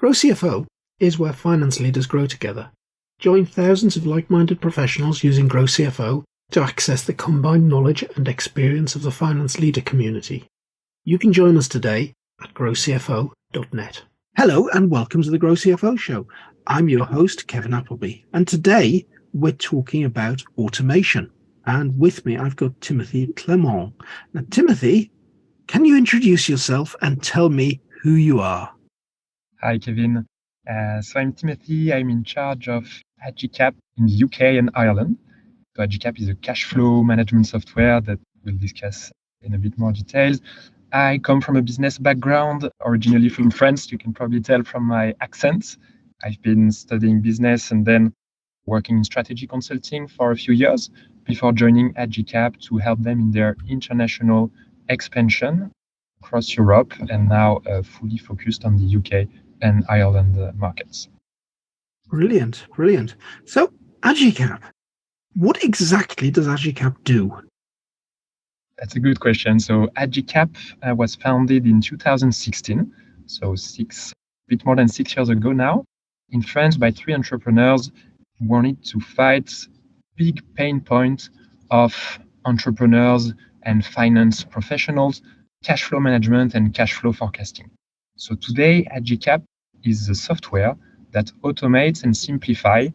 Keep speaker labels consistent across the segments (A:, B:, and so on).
A: Grow CFO is where finance leaders grow together. Join thousands of like-minded professionals using Grow CFO to access the combined knowledge and experience of the finance leader community. You can join us today at growcfo.net. Hello and welcome to the Grow CFO Show. I'm your host, Kevin Appleby, and today we're talking about automation. And with me, I've got Timothée Clement. Now, Timothée, can you introduce yourself and tell me who you are?
B: Hi, Kevin. So I'm Timothée. I'm in charge of Agicap in the UK and Ireland. So Agicap is a cash flow management software that we'll discuss in a bit more details. I come from a business background, originally from France. You can probably tell from my accent. I've been studying business and then working in strategy consulting for a few years before joining Agicap to help them in their international expansion across Europe, and now fully focused on the UK and Ireland markets.
A: Brilliant. So, Agicap, what exactly does Agicap do?
B: That's a good question. So Agicap was founded in 2016, so bit more than 6 years ago now, in France by three entrepreneurs who wanted to fight big pain point of entrepreneurs and finance professionals, cash flow management and cash flow forecasting. So today, Agicap is a software that automates and simplifies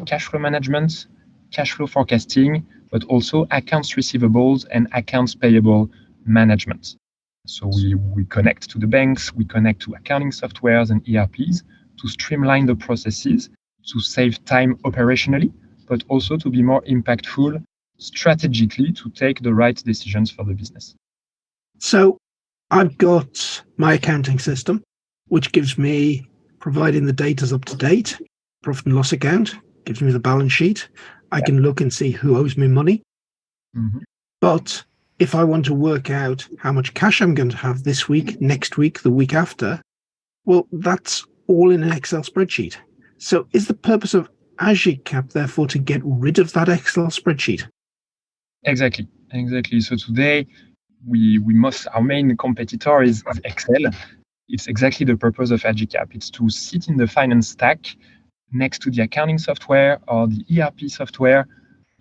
B: cash flow management, cash flow forecasting, but also accounts receivables and accounts payable management. So we connect to the banks, we connect to accounting softwares and ERPs to streamline the processes, to save time operationally, but also to be more impactful strategically to take the right decisions for the business.
A: So, I've got my accounting system, which gives me, providing the data's up to date, profit and loss account, gives me the balance sheet. I can look and see who owes me money.
B: Mm-hmm.
A: But if I want to work out how much cash I'm going to have this week, next week, the week after, well, that's all in an Excel spreadsheet. So is the purpose of Agicap, therefore, to get rid of that Excel spreadsheet?
B: Exactly. So today, our main competitor is Excel. It's exactly the purpose of Agicap. It's to sit in the finance stack next to the accounting software or the ERP software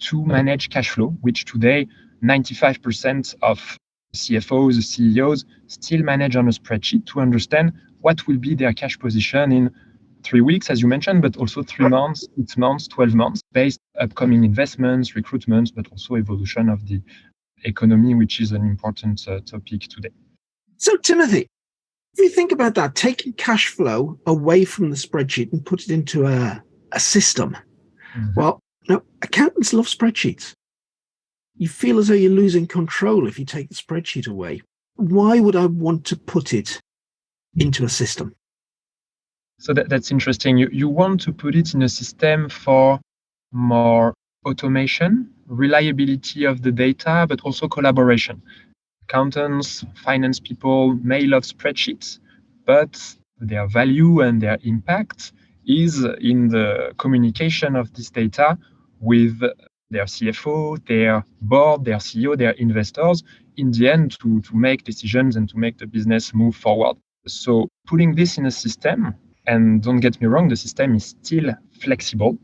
B: to manage cash flow, which today 95% of CFOs, CEOs still manage on a spreadsheet to understand what will be their cash position in 3 weeks, as you mentioned, but also 3 months, 6 months, 12 months, based upcoming investments, recruitments, but also evolution of the economy, which is an important topic today.
A: So, Timothée, if you think about that, taking cash flow away from the spreadsheet and put it into a system, well, now, accountants love spreadsheets. You feel as though you're losing control if you take the spreadsheet away. Why would I want to put it into a system?
B: So that's interesting. You want to put it in a system for more automation, reliability of the data, but also collaboration. Accountants, finance people may love spreadsheets, but their value and their impact is in the communication of this data with their CFO, their board, their CEO, their investors, in the end to make decisions and to make the business move forward. So putting this in a system, and don't get me wrong, the system is still flexible,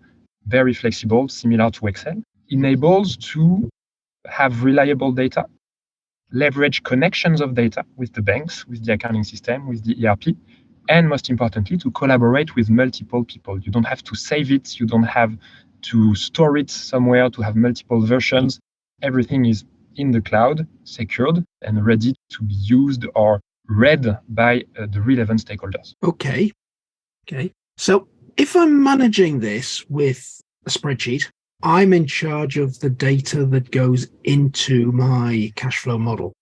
B: very flexible, similar to Excel, enables to have reliable data, leverage connections of data with the banks, with the accounting system, with the ERP, and most importantly, to collaborate with multiple people. You don't have to save it. You don't have to store it somewhere to have multiple versions. Everything is in the cloud, secured, and ready to be used or read by the relevant stakeholders.
A: Okay. So if I'm managing this with a spreadsheet, I'm in charge of the data that goes into my cash flow model.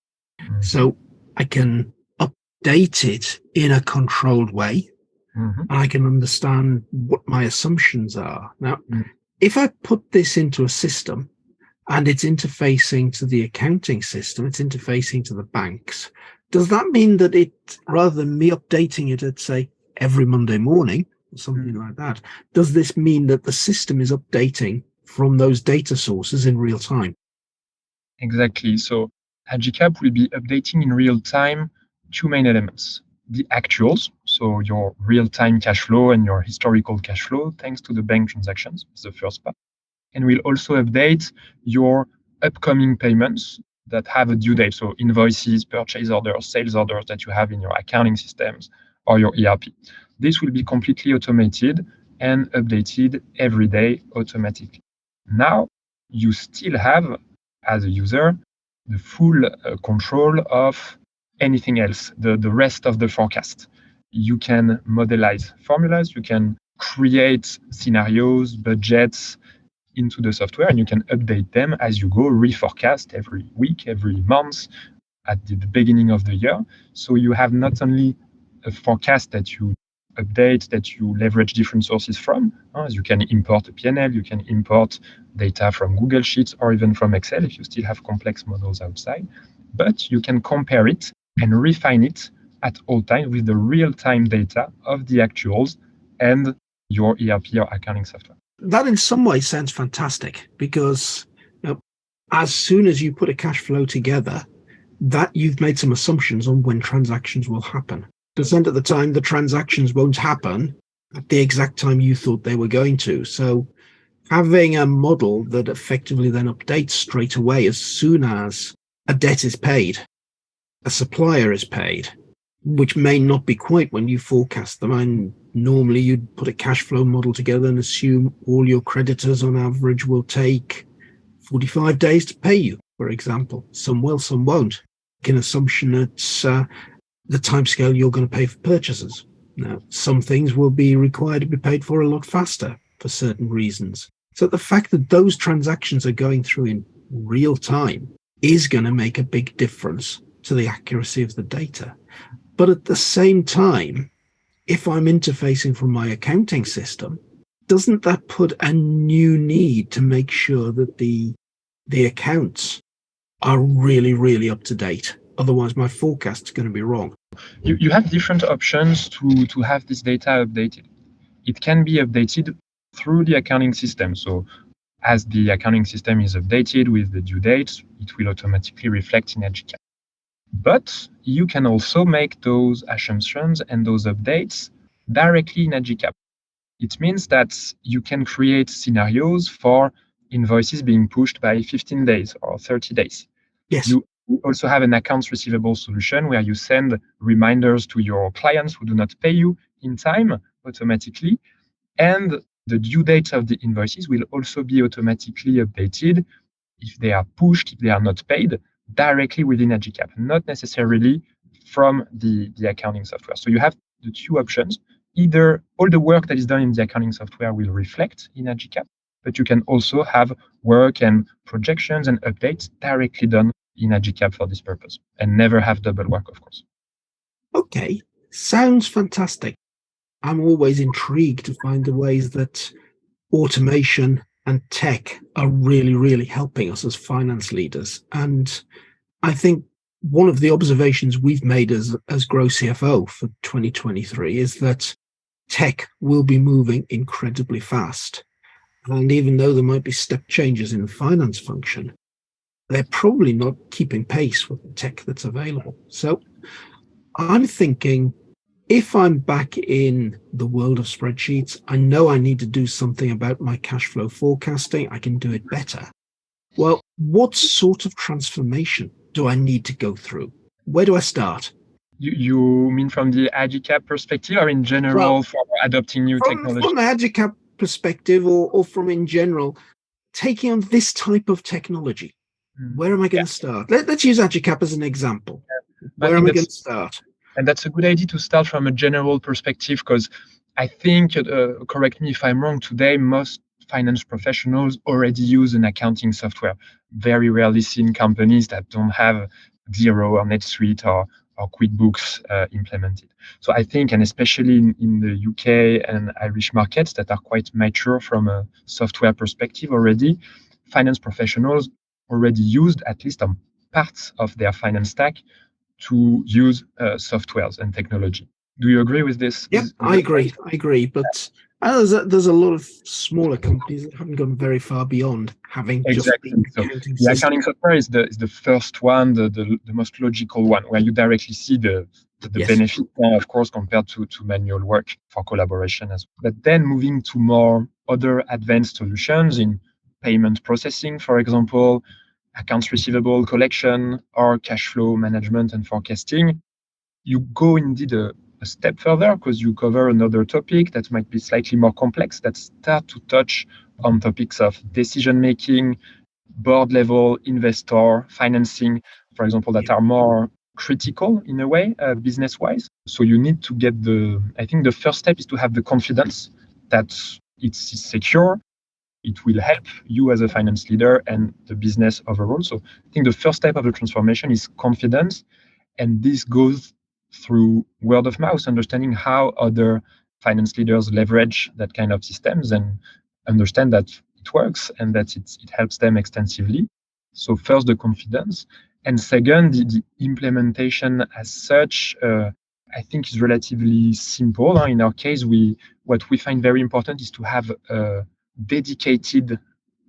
A: So I can update it in a controlled way, and I can understand what my assumptions are. Now, if I put this into a system and it's interfacing to the accounting system, it's interfacing to the banks, does that mean that it, rather than me updating it at, say, every Monday morning or something like that, does this mean that the system is updating from those data sources in real time?
B: Exactly. So Agicap will be updating in real time 2 main elements. The actuals, so so your real-time cash flow and your historical cash flow thanks to the bank transactions. It's the first part. And we'll also update your upcoming payments that have a due date, so invoices, purchase orders, sales orders that you have in your accounting systems or your ERP. This will be completely automated and updated every day automatically. Now, you still have, as a user, the full control of anything else, the rest of the forecast. You can modelize formulas, you can create scenarios, budgets into the software, and you can update them as you go, reforecast every week, every month, at the beginning of the year. So you have not only a forecast that you update, that you leverage different sources from. As you can import a PNL, you can import data from Google Sheets or even from Excel if you still have complex models outside. But you can compare it and refine it at all times with the real-time data of the actuals and your ERP or accounting software.
A: That in some ways sounds fantastic because as soon as you put a cash flow together, that you've made some assumptions on when transactions will happen. Percent of the time, the transactions won't happen at the exact time you thought they were going to. So having a model that effectively then updates straight away as soon as a debt is paid, a supplier is paid, which may not be quite when you forecast them. And normally you'd put a cash flow model together and assume all your creditors on average will take 45 days to pay you, for example. Some will, some won't. An assumption that the timescale you're going to pay for purchases. Now, some things will be required to be paid for a lot faster for certain reasons. So the fact that those transactions are going through in real time is going to make a big difference to the accuracy of the data. But at the same time, if I'm interfacing from my accounting system, doesn't that put a new need to make sure that the accounts are really, really up to date? Otherwise, my forecast is going to be wrong.
B: You have different options to have this data updated. It can be updated through the accounting system. So as the accounting system is updated with the due dates, it will automatically reflect in Agicap. But you can also make those assumptions and those updates directly in Agicap. It means that you can create scenarios for invoices being pushed by 15 days or 30 days.
A: Yes.
B: You also have an accounts receivable solution where you send reminders to your clients who do not pay you in time automatically. And the due dates of the invoices will also be automatically updated if they are pushed, if they are not paid, directly within Agicap, not necessarily from the accounting software. So you have the two options. Either all the work that is done in the accounting software will reflect in Agicap, but you can also have work and projections and updates directly done in Agicap for this purpose, and never have double work, of course.
A: Okay, sounds fantastic. I'm always intrigued to find the ways that automation and tech are really, really helping us as finance leaders. And I think one of the observations we've made as Grow CFO for 2023 is that tech will be moving incredibly fast. And even though there might be step changes in the finance function, they're probably not keeping pace with the tech that's available. So I'm thinking, if I'm back in the world of spreadsheets, I know I need to do something about my cash flow forecasting. I can do it better. Well, what sort of transformation do I need to go through? Where do I start?
B: You mean from the Agicap perspective or in general for adopting new technology?
A: From the Agicap perspective or from in general, taking on this type of technology, where am I going to start? Let's use Agicap as an example. Where am I going to start?
B: And that's a good idea to start from a general perspective, because I think, correct me if I'm wrong, today most finance professionals already use an accounting software. Very rarely seen companies that don't have Xero or NetSuite or QuickBooks implemented. So I think, and especially in the UK and Irish markets that are quite mature from a software perspective already, finance professionals already used at least on parts of their finance stack to use softwares and technology. Do you agree with this?
A: Yeah, I agree. But there's a lot of smaller companies that haven't gone very far beyond having
B: exactly.
A: Just
B: so the accounting software is the first one, the most logical one, where you directly see the the
A: Yes.
B: benefit, of course, compared to manual work for collaboration as well. But then moving to more other advanced solutions in payment processing, for example, accounts receivable collection, or cash flow management and forecasting, you go indeed a step further because you cover another topic that might be slightly more complex, that start to touch on topics of decision making, board level, investor, financing, for example, that are more critical in a way, business wise. So you need to get I think the first step is to have the confidence that it's secure. It will help you as a finance leader and the business overall. So I think the first step of the transformation is confidence. And this goes through word of mouth, understanding how other finance leaders leverage that kind of systems and understand that it works and that it helps them extensively. So first, the confidence. And second, the implementation as such, I think is relatively simple. In our case, what we find very important is to have a dedicated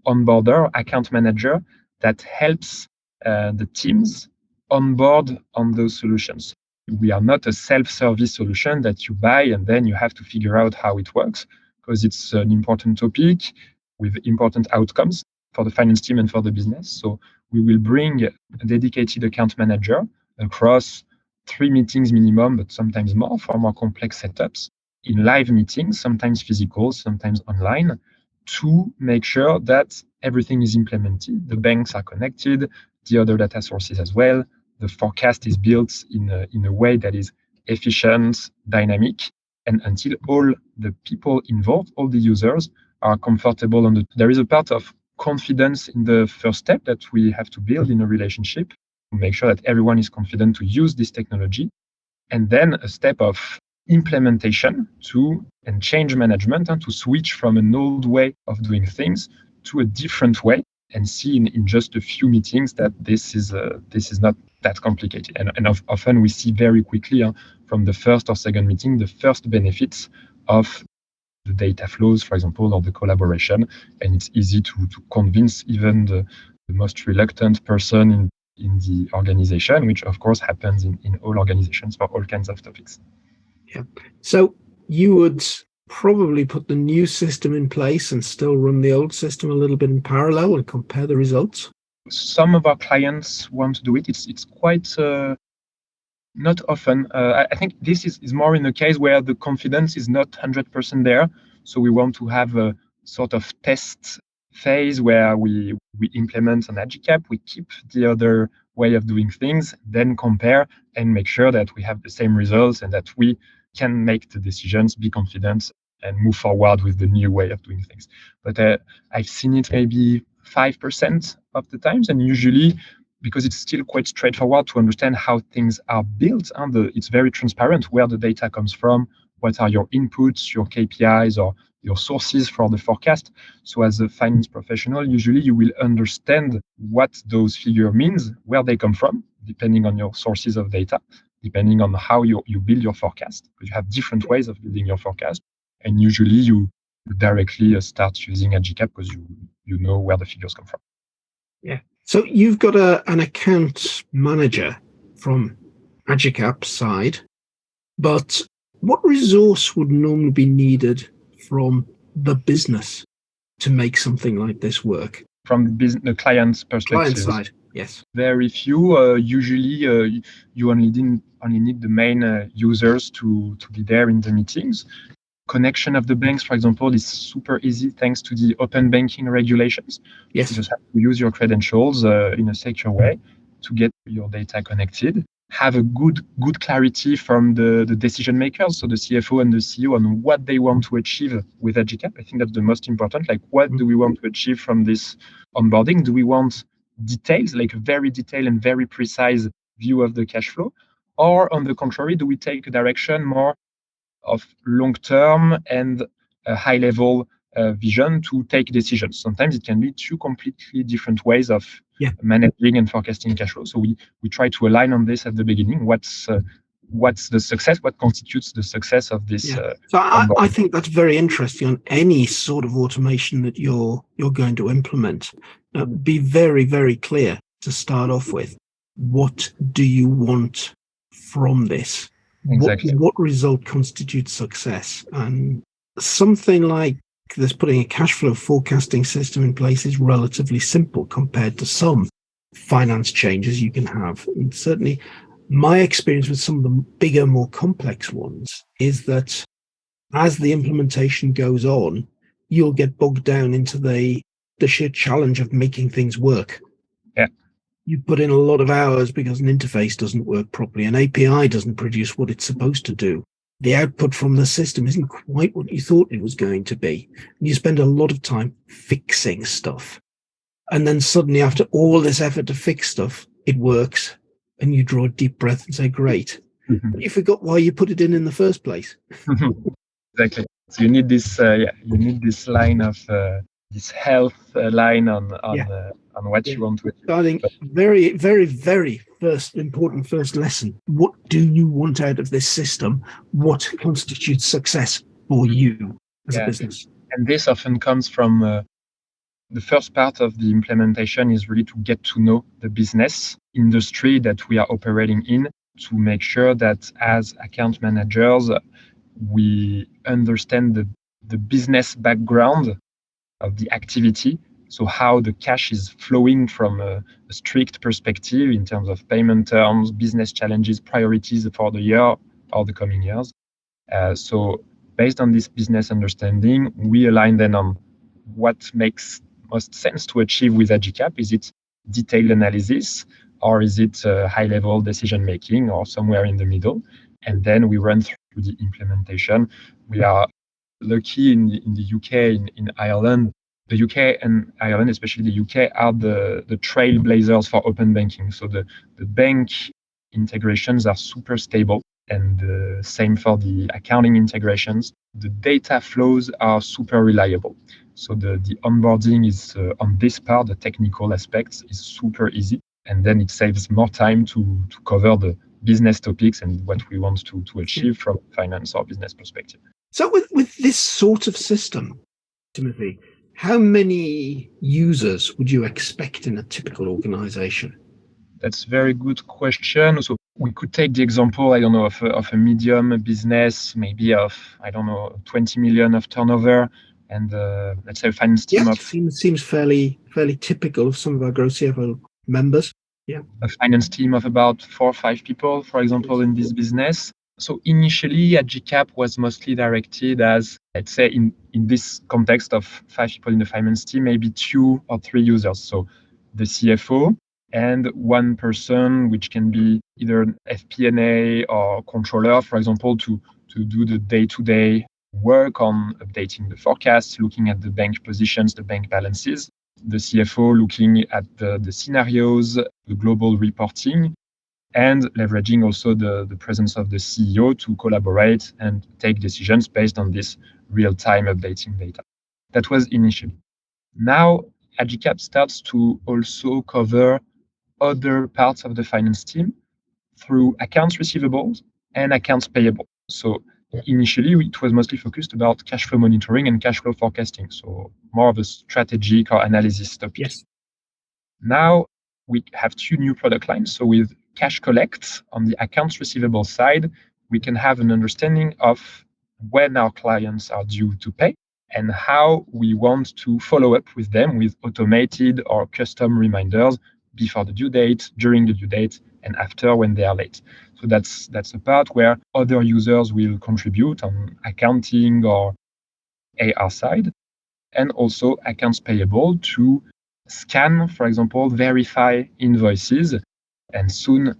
B: onboarder, account manager that helps the teams onboard on those solutions. We are not a self-service solution that you buy and then you have to figure out how it works, because it's an important topic with important outcomes for the finance team and for the business. So we will bring a dedicated account manager across 3 meetings minimum, but sometimes more for more complex setups, in live meetings, sometimes physical, sometimes online, to make sure that everything is implemented. The banks are connected, the other data sources as well. The forecast is built in a way that is efficient, dynamic, and until all the people involved, all the users, are comfortable on there is a part of confidence in the first step that we have to build in a relationship to make sure that everyone is confident to use this technology. And then a step of implementation and change management and to switch from an old way of doing things to a different way, and see in just a few meetings that this is not that complicated. And often we see very quickly from the first or second meeting the first benefits of the data flows, for example, or the collaboration. And it's easy to convince even the most reluctant person in the organization, which of course happens in all organizations for all kinds of topics.
A: Yeah. So you would probably put the new system in place and still run the old system a little bit in parallel and compare the results?
B: Some of our clients want to do it. It's quite not often. I think this is more in a case where the confidence is not 100% there. So we want to have a sort of test phase where we implement an Agicap, we keep the other way of doing things, then compare and make sure that we have the same results and that we can make the decisions, be confident, and move forward with the new way of doing things. But I've seen it maybe 5% of the times, and usually, because it's still quite straightforward to understand how things are built, and it's very transparent where the data comes from, what are your inputs, your KPIs, or your sources for the forecast. So as a finance professional, usually you will understand what those figures means, where they come from, depending on your sources of data, depending on how you build your forecast, because you have different ways of building your forecast. And usually you directly start using Agicap because you know where the figures come from.
A: Yeah. So you've got an account manager from Agicap's side, but what resource would normally be needed from the business to make something like this work?
B: From the client's perspective.
A: Client side, yes.
B: Very few. Usually, you only need the main users to be there in the meetings. Connection of the banks, for example, is super easy thanks to the open banking regulations.
A: Yes.
B: You just have to use your credentials in a secure way to get your data connected. Have a good clarity from the decision makers, so the CFO and the CEO, on what they want to achieve with Agicap. I think that's the most important. Like, what do we want to achieve from this onboarding? Do we want details, like a very detailed and very precise view of the cash flow? Or on the contrary, do we take a direction more of long-term and a high-level vision to take decisions? Sometimes it can be two completely different ways of managing and forecasting cash flow. So we try to align on this at the beginning. What's the success? What constitutes the success of this?
A: So I think that's very interesting on any sort of automation that you're going to implement. Be very, very clear to start off with. What do you want from this?
B: Exactly.
A: What result constitutes success? And something like this, putting a cash flow forecasting system in place, is relatively simple compared to some finance changes you can have. And certainly my experience with some of the bigger, more complex ones is that as the implementation goes on, you'll get bogged down into the sheer challenge of making things work.
B: Yeah.
A: You put in a lot of hours because an interface doesn't work properly. An API doesn't produce what it's supposed to do. The output from the system isn't quite what you thought it was going to be. And you spend a lot of time fixing stuff. And then suddenly, after all this effort to fix stuff, it works. And you draw a deep breath and say, great. But you forgot why you put it in the first place.
B: Exactly. So you need this, you need this line of this health line on what you want to achieve.
A: So I think very, very, very important first lesson. What do you want out of this system? What constitutes success for you as a business?
B: And this often comes from the first part of the implementation is really to get to know the business industry that we are operating in, to make sure that as account managers, we understand the business background of the activity. So how the cash is flowing from a strict perspective in terms of payment terms, business challenges, priorities for the year or the coming years. So based on this business understanding, we align then on what makes most sense to achieve with Agicap. Is it detailed analysis, or is it high-level decision-making, or somewhere in the middle? And then we run through the implementation. We are lucky in the UK, in Ireland. The UK and Ireland, especially the UK, are the trailblazers for open banking. So the bank integrations are super stable, and the same for the accounting integrations. The data flows are super reliable. So the onboarding is on this part, the technical aspects is super easy. And then it saves more time to cover the business topics and what we want to achieve from finance or business perspective.
A: So with this sort of system, Timothée, how many users would you expect in a typical organization?
B: That's a very good question. So we could take the example, I don't know, of a medium business, maybe of, 20 million of turnover, and let's say a finance team of...
A: Seems fairly typical of some of our Growth CFO members. Yeah.
B: A finance team of about 4 or 5 people, for example, in this business. So initially, Agicap was mostly directed as, let's say, in this context of 5 people in the finance team, maybe 2 or 3 users. So the CFO and 1 person, which can be either an FP&A or controller, for example, to do the day-to-day work on updating the forecasts, looking at the bank positions, the bank balances. The CFO looking at the scenarios, the global reporting, and leveraging also the presence of the CEO to collaborate and take decisions based on this real-time updating data. That was initially. Now, Agicap starts to also cover other parts of the finance team through accounts receivables and accounts payable. So initially, it was mostly focused about cash flow monitoring and cash flow forecasting, so more of a strategic or analysis topic.
A: Yes.
B: Now we have 2 new product lines. So with Cash Collect on the accounts receivable side, we can have an understanding of when our clients are due to pay and how we want to follow up with them with automated or custom reminders before the due date, during the due date, and after when they are late. So that's a part where other users will contribute on accounting or AR side, and also accounts payable to scan, for example, verify invoices, and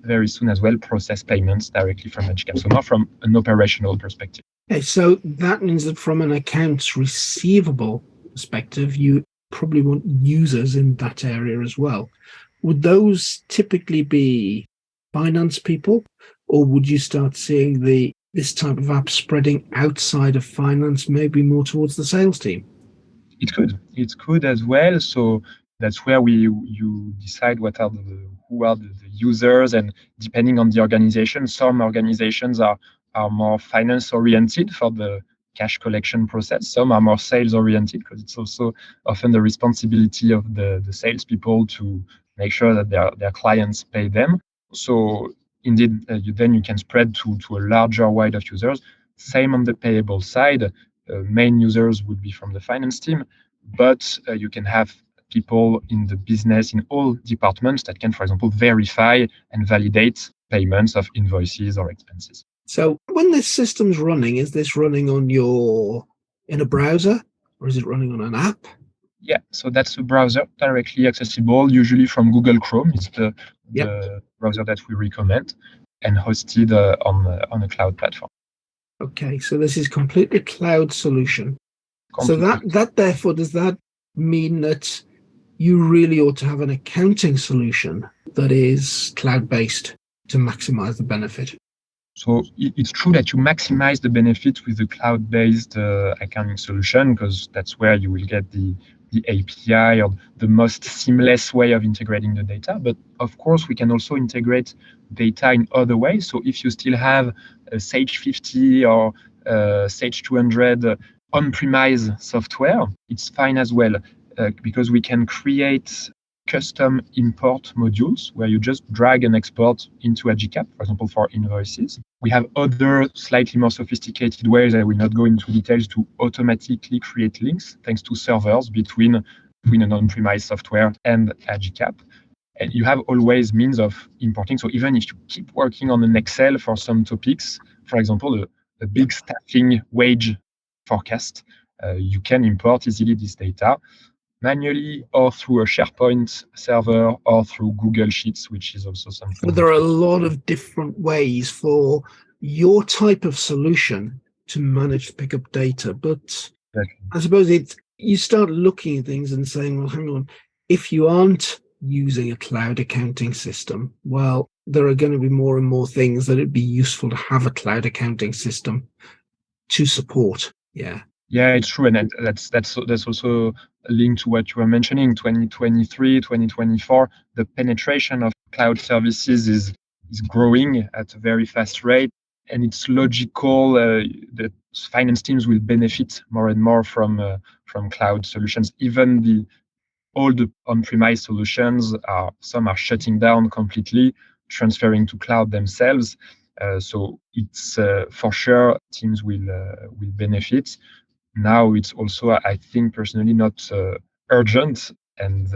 B: very soon as well, process payments directly from Agicap. So more from an operational perspective.
A: Okay, so that means that from an accounts receivable perspective, you probably want users in that area as well. Would those typically be finance people, or would you start seeing this type of app spreading outside of finance, maybe more towards the sales team?
B: It could as well. So that's where you decide who are the users, and depending on the organization, some organizations are more finance oriented for the cash collection process. Some are more sales oriented, because it's also often the responsibility of the salespeople to make sure that their clients pay them. So indeed, then you can spread to a larger wide of users. Same on the payable side. Main users would be from the finance team, but you can have people in the business in all departments that can, for example, verify and validate payments of invoices or expenses.
A: So when this system's running, is this running in a browser, or is it running on an app?
B: Yeah, so that's a browser directly accessible, usually from Google Chrome. It's the browser that we recommend, and hosted on a cloud platform.
A: Okay, so this is completely cloud solution.
B: Completely.
A: So that therefore, does that mean that you really ought to have an accounting solution that is cloud-based to maximize the benefit?
B: So it's true that you maximize the benefit with the cloud-based accounting solution, because that's where you will get the API or the most seamless way of integrating the data. But of course, we can also integrate data in other ways. So if you still have a Sage 50 or Sage 200 on-premise software, it's fine as well, because we can create custom import modules where you just drag and export into Agicap, for example, for invoices. We have other slightly more sophisticated ways, I will not go into details, to automatically create links thanks to servers between an on-premise software and Agicap. And you have always means of importing. So even if you keep working on an Excel for some topics, for example, a big staffing wage forecast, you can import easily this data manually or through a SharePoint server or through Google Sheets, which is also something.
A: But there are a lot of different ways for your type of solution to manage to pick up data. But I suppose you start looking at things and saying, well, hang on, if you aren't using a cloud accounting system, well, there are going to be more and more things that it'd be useful to have a cloud accounting system to support. Yeah,
B: it's true. And that's also linked to what you were mentioning, 2023, 2024, the penetration of cloud services is growing at a very fast rate. And it's logical that finance teams will benefit more and more from cloud solutions. Even all the on-premise solutions some are shutting down completely, transferring to cloud themselves. So it's for sure teams will benefit. Now it's also, I think personally, not urgent, and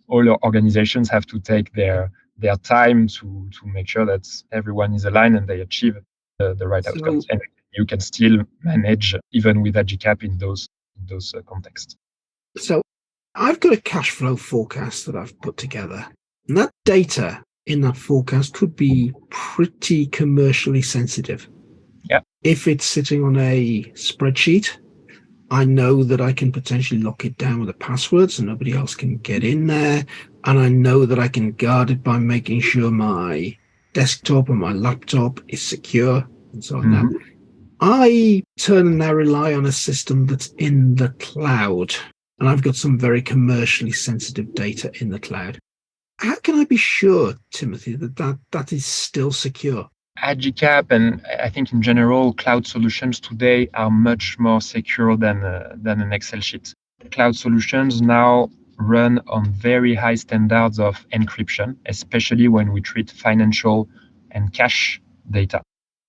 B: all organizations have to take their time to make sure that everyone is aligned and they achieve the right outcomes. And you can still manage even with Agicap in those contexts.
A: So I've got a cash flow forecast that I've put together, and that data in that forecast could be pretty commercially sensitive.
B: Yeah.
A: If it's sitting on a spreadsheet, I know that I can potentially lock it down with a password so nobody else can get in there. And I know that I can guard it by making sure my desktop and my laptop is secure and so on.
B: Mm-hmm.
A: Now, I turn and now rely on a system that's in the cloud, and I've got some very commercially sensitive data in the cloud. How can I be sure, Timothy, that is still secure?
B: Agicap, and I think in general, cloud solutions today are much more secure than an Excel sheet. Cloud solutions now run on very high standards of encryption, especially when we treat financial and cash data.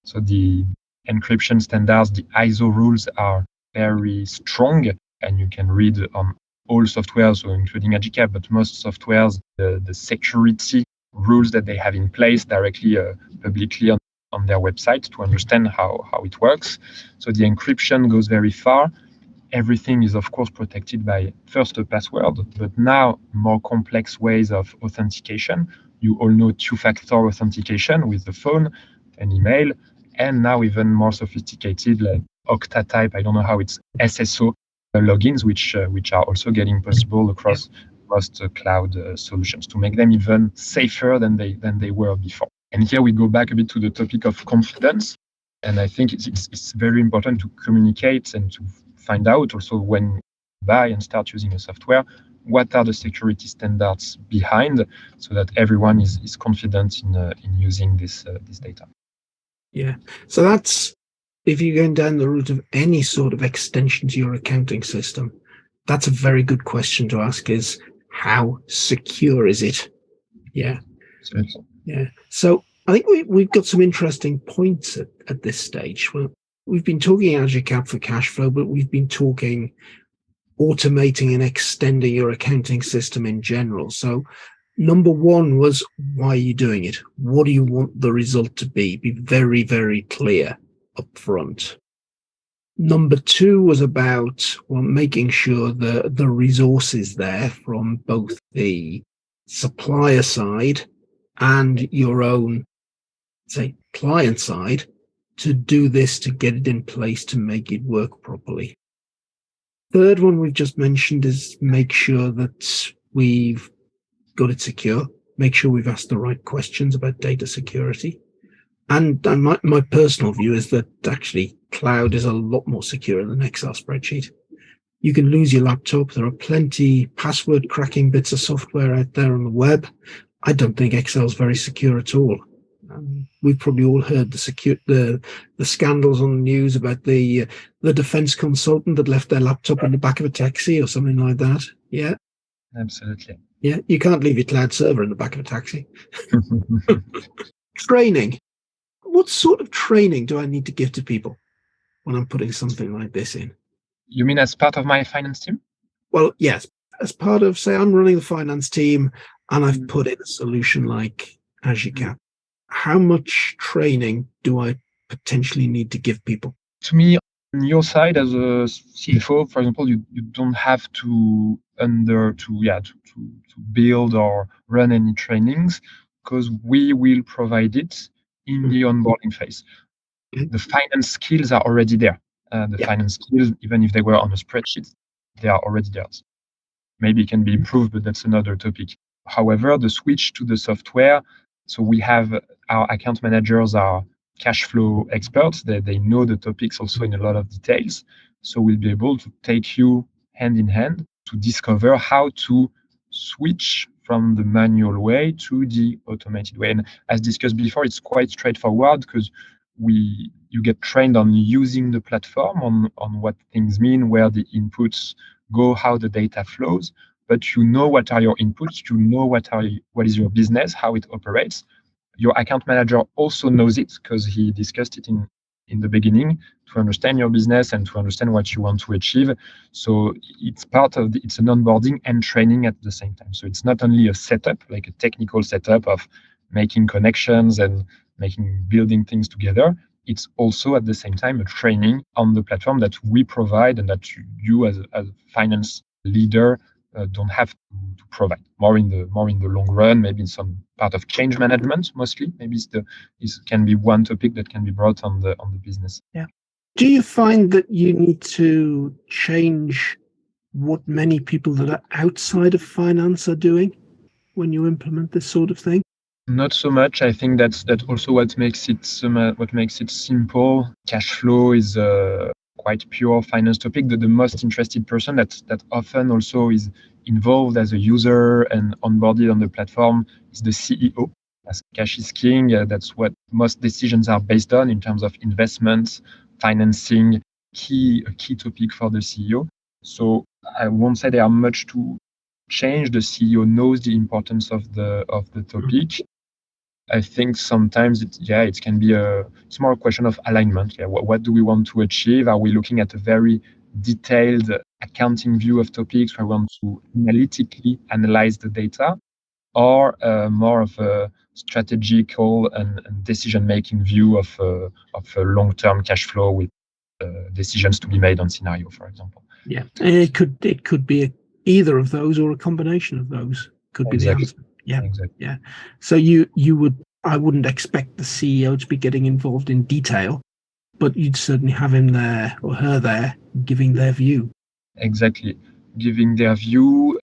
B: So the encryption standards, the ISO rules are very strong, and you can read on all softwares, so including Agicap, but most softwares, the security rules that they have in place directly publicly on their website to understand how it works. So the encryption goes very far. Everything is, of course, protected by first a password, but now more complex ways of authentication. You all know two-factor authentication with the phone and email, and now even more sophisticated like Octa-type, I don't know how it's SSO logins, which are also getting possible across most cloud solutions to make them even safer than they were before. And here we go back a bit to the topic of confidence. And I think it's very important to communicate and to find out also when you buy and start using a software, what are the security standards behind, so that everyone is confident in using this data.
A: Yeah. So that's, if you're going down the route of any sort of extension to your accounting system, that's a very good question to ask, is how secure is it? Yeah.
B: Absolutely.
A: Yeah. So I think we've got some interesting points at this stage. Well, we've been talking Agicap for cash flow, but we've been talking automating and extending your accounting system in general. So number one was, why are you doing it? What do you want the result to be? Be very, very clear up front. Number two was about, well, making sure the resources there from both the supplier side and your own, say, client side to do this, to get it in place, to make it work properly. Third one we've just mentioned is make sure that we've got it secure, make sure we've asked the right questions about data security. And my personal view is that actually cloud is a lot more secure than Excel spreadsheet. You can lose your laptop. There are plenty password cracking bits of software out there on the web. I don't think Excel is very secure at all. We've probably all heard the scandals on the news about the defense consultant that left their laptop in the back of a taxi or something like that. Yeah,
B: Absolutely.
A: yeah. You can't leave your cloud server in the back of a taxi. Training. What sort of training do I need to give to people when I'm putting something like this in?
B: You mean as part of my finance team?
A: Well, yes. As part of, say, I'm running the finance team and I've put in a solution like Agicap. How much training do I potentially need to give people?
B: To me, on your side as a CFO, for example, you don't have to build or run any trainings, because we will provide it in the onboarding phase.
A: Okay.
B: The finance skills are already there. Finance skills, even if they were on a spreadsheet, they are already there. Maybe it can be improved, but that's another topic. However, the switch to the software, so we have our account managers are cash flow experts. They know the topics also in a lot of details. So we'll be able to take you hand in hand to discover how to switch from the manual way to the automated way. And as discussed before, it's quite straightforward, because you get trained on using the platform, on what things mean, where the inputs go, how the data flows. But you know what are your inputs, you know what is your business, how it operates. Your account manager also knows it, because he discussed it in the beginning, to understand your business and to understand what you want to achieve. So it's it's an onboarding and training at the same time. So it's not only a setup, like a technical setup of making connections and building things together. It's also at the same time a training on the platform that we provide, and that you as a finance leader don't have to provide. More in the long run, maybe in some part of change management, mostly. Maybe it can be one topic that can be brought on the business.
A: Yeah. Do you find that you need to change what many people that are outside of finance are doing when you implement this sort of thing?
B: Not so much. I think that's also what makes it simple. Cash flow is quite pure finance topic. The most interested person that often also is involved as a user and onboarded on the platform is the CEO. As cash is king, that's what most decisions are based on in terms of investments, financing, a key topic for the CEO. So I won't say there are much to change. The CEO knows the importance of the topic. I think sometimes it can be it's more a question of alignment. Yeah, what do we want to achieve? Are we looking at a very detailed accounting view of topics where we want to analytically analyze the data, or more of a strategical and decision-making view of a long-term cash flow with decisions to be made on scenario, for example?
A: Yeah, and it could be either of those or a combination of those. Could be
B: Exactly.
A: the answer. Yeah,
B: exactly.
A: Yeah. So I wouldn't expect the CEO to be getting involved in detail, but you'd certainly have him there or her there giving their view.
B: Exactly, giving their view,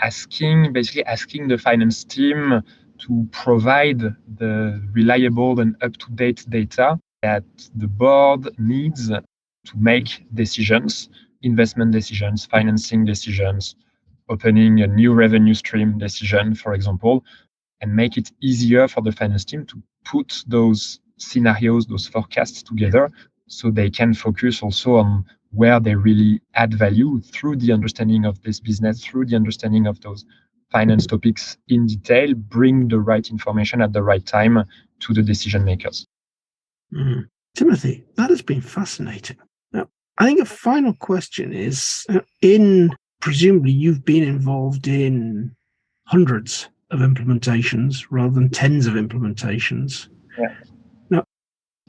B: basically asking the finance team to provide the reliable and up-to-date data that the board needs to make decisions, investment decisions, financing decisions, opening a new revenue stream decision, for example, and make it easier for the finance team to put those scenarios, those forecasts together, so they can focus also on where they really add value through the understanding of this business, through the understanding of those finance topics in detail, bring the right information at the right time, to the decision makers.
A: Timothy, that has been fascinating. Now, I think a final question is, presumably you've been involved in hundreds of implementations rather than tens of implementations.
B: Yeah.
A: Now,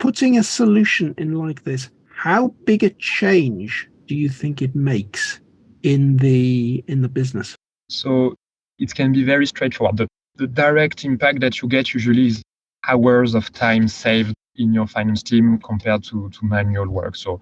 A: putting a solution in like this, how big a change do you think it makes in the business?
B: So it can be very straightforward. The direct impact that you get usually is hours of time saved in your finance team compared to manual work. So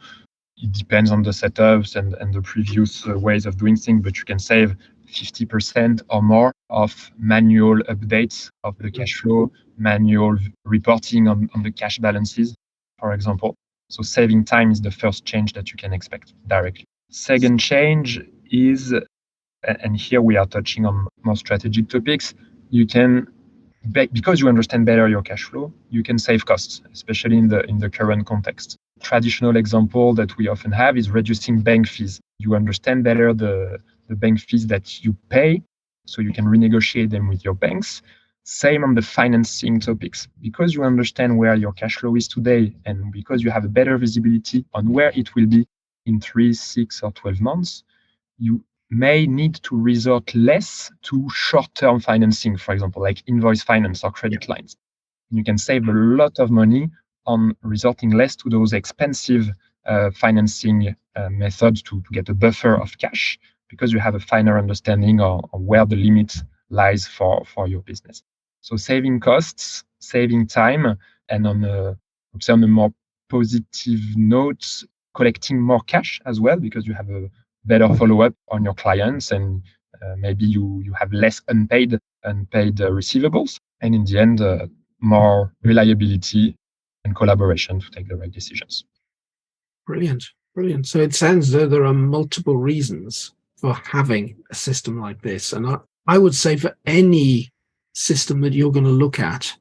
B: it depends on the setups and the previous ways of doing things, but you can save 50% or more of manual updates of the cash flow, manual reporting on the cash balances, for example. So saving time is the first change that you can expect directly. Second change is, and here we are touching on more strategic topics, you can, because you understand better your cash flow, you can save costs, especially in the current context. Traditional example that we often have is reducing bank fees. You understand better the bank fees that you pay, so you can renegotiate them with your banks. Same on the financing topics. Because you understand where your cash flow is today, and because you have a better visibility on where it will be in 3, 6, or 12 months, you may need to resort less to short-term financing, for example, like invoice finance or credit lines. You can save a lot of money on resorting less to those expensive financing methods to get a buffer of cash, because you have a finer understanding on where the limit lies for your business. So saving costs, saving time, and on a more positive note, collecting more cash as well, because you have a better follow-up on your clients, and maybe you have less unpaid receivables, and in the end, more reliability and collaboration to take the right decisions.
A: Brilliant. So it sounds as though there are multiple reasons for having a system like this. And I would say for any system that you're going to look at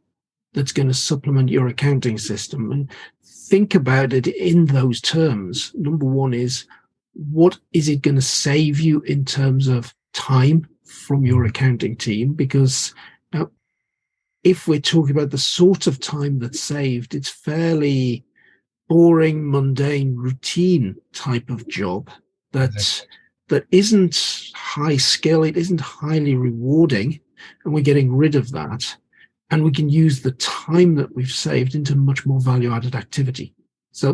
A: that's going to supplement your accounting system, and think about it in those terms. Number one is, what is it going to save you in terms of time from your accounting team? Because if we're talking about the sort of time that's saved, it's fairly boring, mundane, routine type of job that isn't high skill, it isn't highly rewarding, and we're getting rid of that. And we can use the time that we've saved into much more value-added activity. So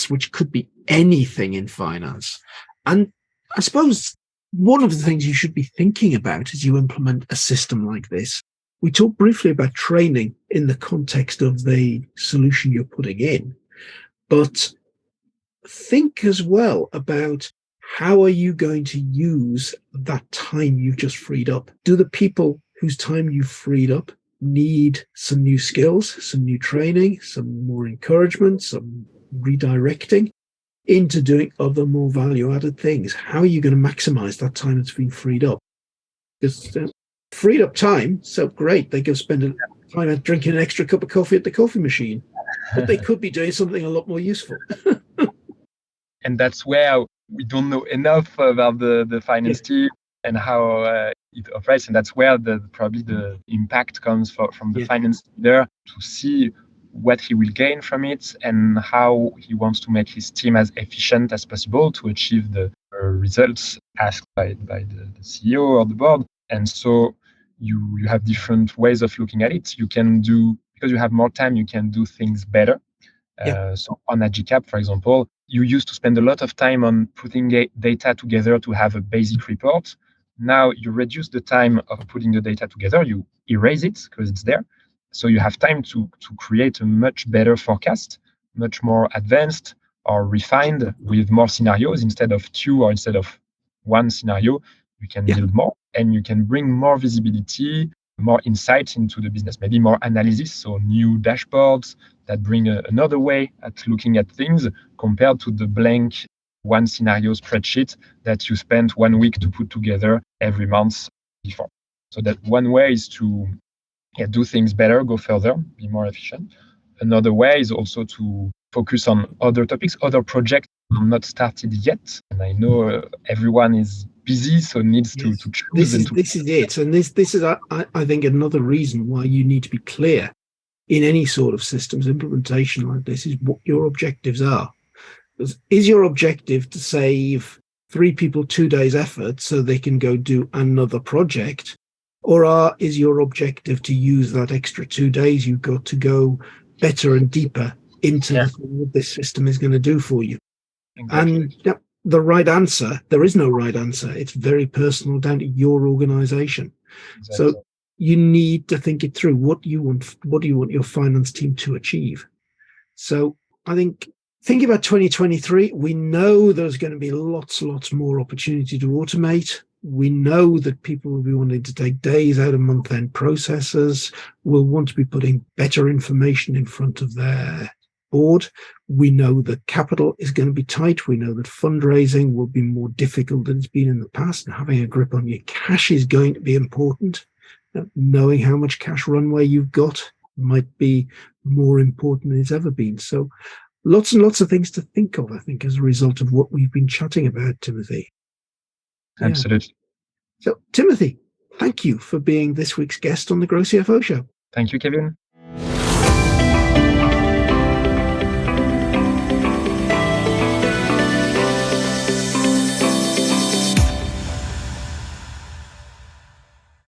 A: which could be anything in finance. And I suppose one of the things you should be thinking about as you implement a system like this, we talked briefly about training in the context of the solution you're putting in, but think as well about how are you going to use that time you've just freed up? Do the people whose time you've freed up need some new skills, some new training, some more encouragement, some redirecting into doing other more value-added things? How are you going to maximize that time that's been freed up? Because freed up time, so great, they go spend time out drinking an extra cup of coffee at the coffee machine, but they could be doing something a lot more useful.
B: And that's where we don't know enough about the finance team and how it operates, and that's where probably the impact comes from the finance leader, to see what he will gain from it and how he wants to make his team as efficient as possible to achieve the results asked by the CEO or the board. And so you have different ways of looking at it. You can do, because you have more time, you can do things better. So on Agicap, for example, you used to spend a lot of time on putting data together to have a basic report. Now you reduce the time of putting the data together, you erase it because it's there. So you have time to create a much better forecast, much more advanced or refined with more scenarios. Instead of 2 or instead of 1 scenario, you can build more, and you can bring more visibility, more insight into the business, maybe more analysis, so new dashboards that bring another way at looking at things compared to the blank 1 scenario spreadsheet that you spent 1 week to put together every month before. So that one way is to do things better, go further, be more efficient. Another way is also to focus on other topics, other projects not started yet. And I know everyone is busy, so needs to choose.
A: This is it. And this is, I think, another reason why you need to be clear in any sort of systems implementation like this is what your objectives are. Is your objective to save 3 people 2 days effort so they can go do another project? Or is your objective to use that extra 2 days you've got to go better and deeper into the thing that this system is going to do for you?
B: Exactly.
A: And the right answer, there is no right answer. It's very personal down to your organization.
B: Exactly.
A: So you need to think it through. What do you want your finance team to achieve? So I think thinking about 2023, we know there's going to be lots more opportunity to automate. We know that people will be wanting to take days out of month-end processes, will want to be putting better information in front of their board. We know that capital is going to be tight. We know that fundraising will be more difficult than it's been in the past, and having a grip on your cash is going to be important. Knowing how much cash runway you've got might be more important than it's ever been. So lots and lots of things to think of, I think, as a result of what we've been chatting about, Timothy.
B: Absolutely.
A: So, Timothy, thank you for being this week's guest on the Grow CFO Show.
B: Thank you, Kevin.